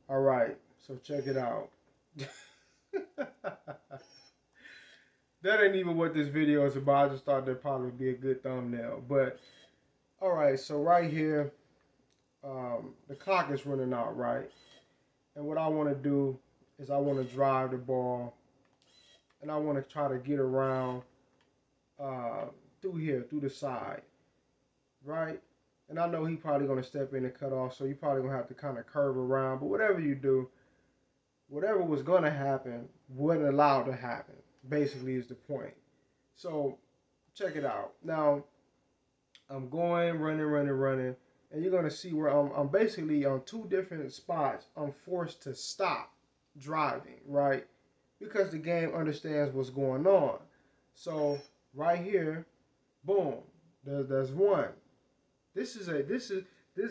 All right, so check it out. That ain't even what this video is about. I just thought that'd probably be a good thumbnail. But all right, so right here, the clock is running out, right? And what I want to do is I want to drive the ball, and I want to try to get around uh, through here, through the side, right? And I know he probably gonna step in and cut off, so you probably gonna have to kind of curve around. But whatever you do, whatever was gonna happen wasn't allowed to happen. Basically, is the point. So check it out. Now I'm going, running, running, running, and you're gonna see where I'm basically on two different spots. I'm forced to stop driving, right? Because the game understands what's going on. So right here, boom, there's one. This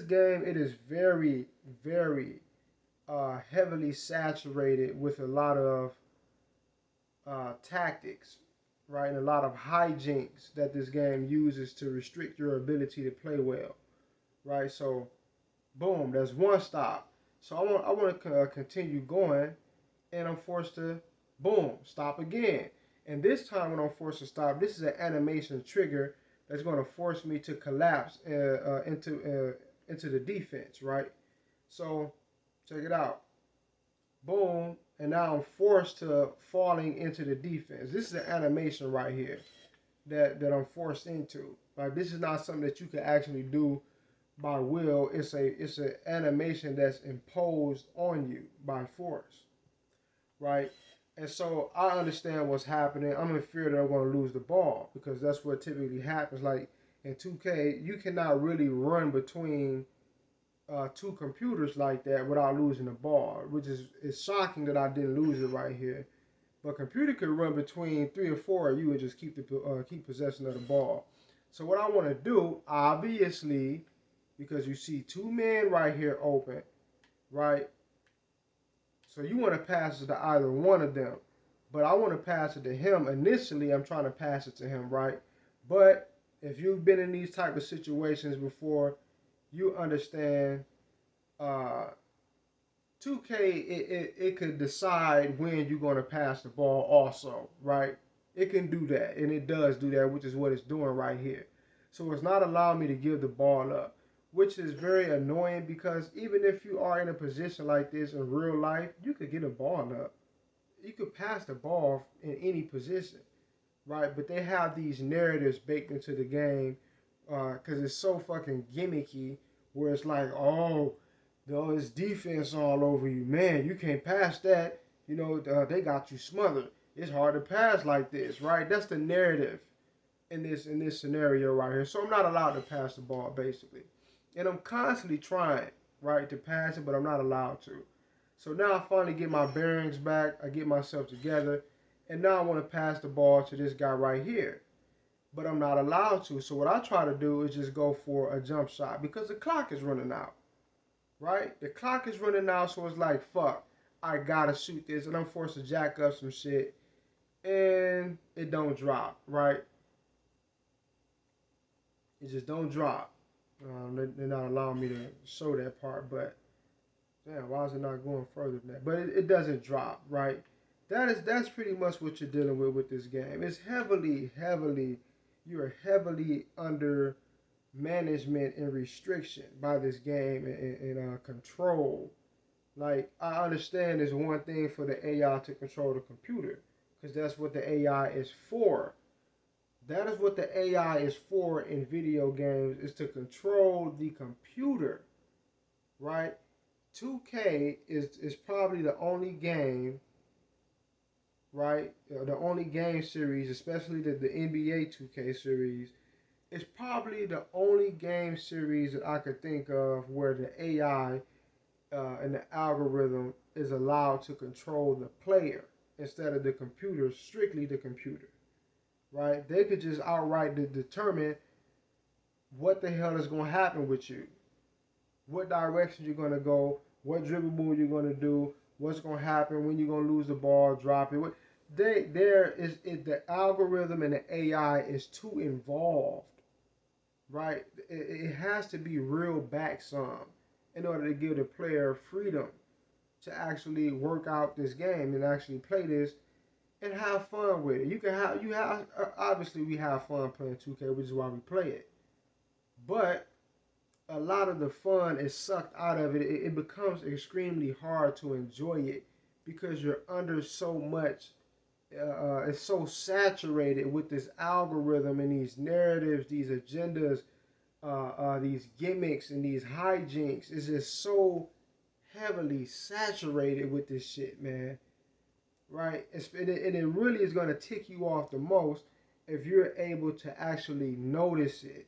game. It is very very heavily saturated with a lot of tactics, right, and a lot of hijinks that this game uses to restrict your ability to play well, right? So, boom, there's one stop. So I want to continue going, and I'm forced to, boom, stop again. And this time when I'm forced to stop, this is an animation trigger that's going to force me to collapse into the defense, right? So check it out. Boom, and now I'm forced to falling into the defense. This is an animation right here that I'm forced into. Like, this is not something that you can actually do by will. It's an animation that's imposed on you by force, right? And so I understand what's happening. I'm in fear that I'm going to lose the ball because that's what typically happens. Like in 2K, you cannot really run between two computers like that without losing the ball, which is shocking that I didn't lose it right here. But computer could run between three or four, and you would just keep possession of the ball. So what I want to do, obviously, because you see two men right here open, right? So you want to pass it to either one of them, but I want to pass it to him. Initially, I'm trying to pass it to him, right? But if you've been in these type of situations before, you understand. Uh, 2K, it could decide when you're going to pass the ball also, right? It can do that, and it does do that, which is what it's doing right here. So it's not allowing me to give the ball up, which is very annoying because even if you are in a position like this in real life, you could get a ball up. You could pass the ball in any position, right? But they have these narratives baked into the game because it's so fucking gimmicky where it's like, oh, there's defense all over you. Man, you can't pass that. You know, they got you smothered. It's hard to pass like this, right? That's the narrative in this scenario right here. So I'm not allowed to pass the ball basically, and I'm constantly trying, right, to pass it, but I'm not allowed to. So now I finally get my bearings back. I get myself together, and now I want to pass the ball to this guy right here, but I'm not allowed to. So what I try to do is just go for a jump shot because the clock is running out, right? The clock is running out, so it's like, fuck, I gotta shoot this, and I'm forced to jack up some shit, and it don't drop, right? It just don't drop. They're not allowing me to show that part, but damn, why is it not going further than that? But it doesn't drop, right? That's pretty much what you're dealing with this game. It's you're heavily under management and restriction by this game and control. Like, I understand it's one thing for the AI to control the computer because that's what the AI is for. That is what the AI is for in video games, is to control the computer, right? 2K is probably the only game, right? The only game series, especially the NBA 2K series, is probably the only game series that I could think of where the AI and the algorithm is allowed to control the player instead of the computer, strictly the computer, right? They could just outright determine what the hell is going to happen with you, what direction you're going to go, what dribble move you're going to do, what's going to happen when you're going to lose the ball, drop it. The algorithm and the AI is too involved, right? It has to be real back some in order to give the player freedom, to actually work out this game and actually play this and have fun with it. You have obviously we have fun playing 2K, which is why we play it. But a lot of the fun is sucked out of it. It becomes extremely hard to enjoy it because you're under so much. It's so saturated with this algorithm and these narratives, these agendas, these gimmicks and these hijinks. It's just so heavily saturated with this shit, man. Right? And it really is going to tick you off the most if you're able to actually notice it.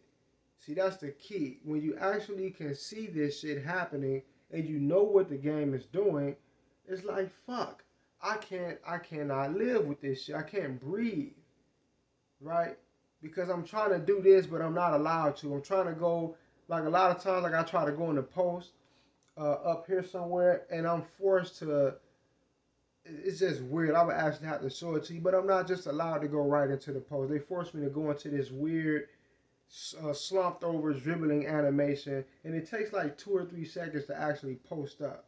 See, that's the key. When you actually can see this shit happening and you know what the game is doing, it's like, fuck, I cannot live with this shit. I can't breathe, right? Because I'm trying to do this, but I'm not allowed to. I'm trying to go, like a lot of times, like I try to go in the post up here somewhere, and I'm forced to. It's just weird. I would actually have to show it to you, but I'm not just allowed to go right into the post. They force me to go into this weird slumped over dribbling animation, and it takes like 2 or 3 seconds to actually post up,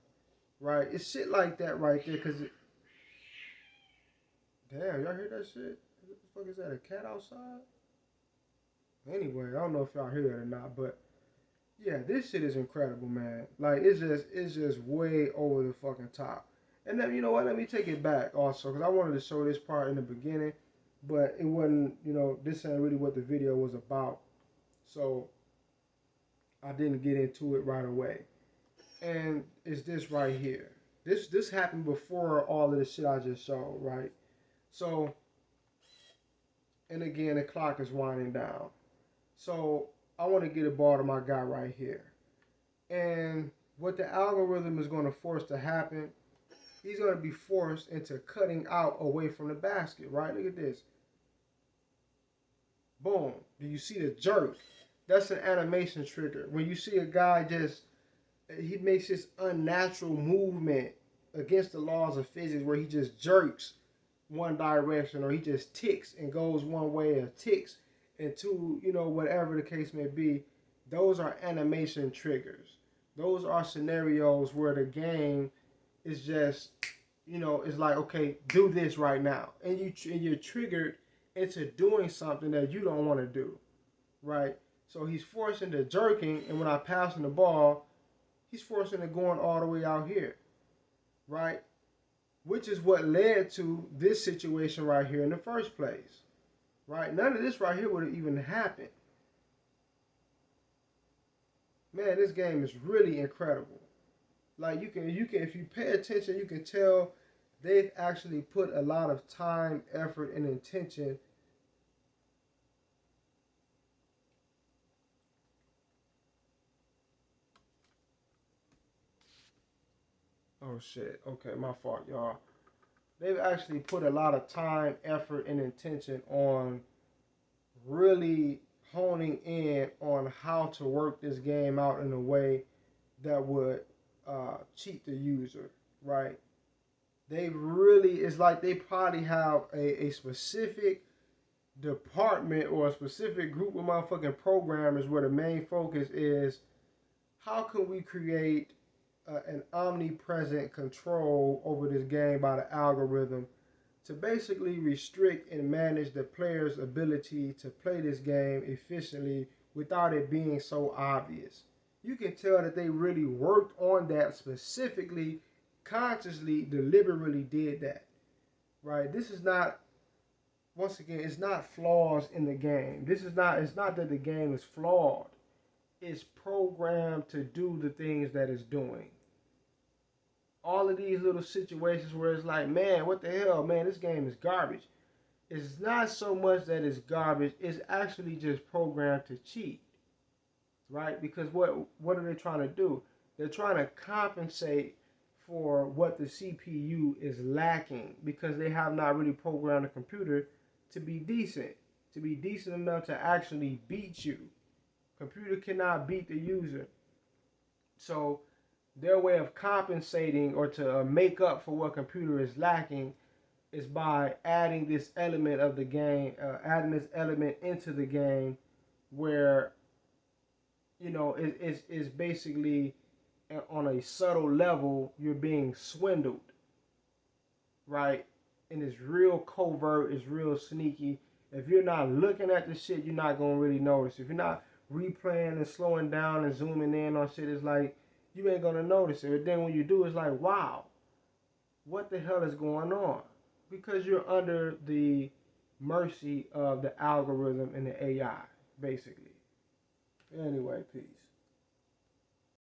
right? It's shit like that right there, cause damn, y'all hear that shit? What the fuck is that? A cat outside? Anyway, I don't know if y'all hear it or not, but yeah, this shit is incredible, man. Like it's just way over the fucking top. And then you know what? Let me take it back also, because I wanted to show this part in the beginning, but it wasn't. You know, this ain't really what the video was about. So I didn't get into it right away. And it's this right here. This happened before all of the shit I just showed, right? So, and again, the clock is winding down. So I want to get a ball to my guy right here. And what the algorithm is going to force to happen, he's going to be forced into cutting out away from the basket, right? Look at this. Boom. Do you see the jerk? That's an animation trigger. When you see a guy he makes this unnatural movement against the laws of physics where he just jerks one direction or he just ticks and goes one way or ticks into, whatever the case may be, those are animation triggers. Those are scenarios where the game is just, it's like, okay, do this right now. And you're triggered into doing something that you don't want to do, right? So he's forcing the jerking, and when I pass him the ball, he's forcing it going all the way out here, right? Which is what led to this situation right here in the first place, right? None of this right here would have even happened. Man, this game is really incredible. Like you can if you pay attention, you can tell they've actually put a lot of time, effort, and intention. Oh shit. Okay, my fault, y'all. They've actually put a lot of time, effort, and intention on really honing in on how to work this game out in a way that would cheat the user, right? It's like they probably have a specific department or a specific group of motherfucking programmers where the main focus is how can we create an omnipresent control over this game by the algorithm to basically restrict and manage the player's ability to play this game efficiently without it being so obvious. You can tell that they really worked on that specifically, consciously, deliberately did that. Right? This is not, once again, it's not flaws in the game. It's not that the game is flawed. It's programmed to do the things that it's doing. All of these little situations where it's like, man, what the hell, man, this game is garbage. It's not so much that it's garbage, it's actually just programmed to cheat, right? Because what are they trying to do? They're trying to compensate for what the CPU is lacking because they have not really programmed the computer to be decent enough to actually beat you. Computer cannot beat the user. So their way of compensating or to make up for what computer is lacking is by adding this element of the game, adding this element into the game where, it's basically on a subtle level, you're being swindled, right? And it's real covert, it's real sneaky. If you're not looking at the shit, you're not gonna really notice. If you're not replaying and slowing down and zooming in on shit, it's like you ain't gonna notice it. But then when you do, it's like, wow, what the hell is going on? Because you're under the mercy of the algorithm and the AI, basically. Anyway, peace.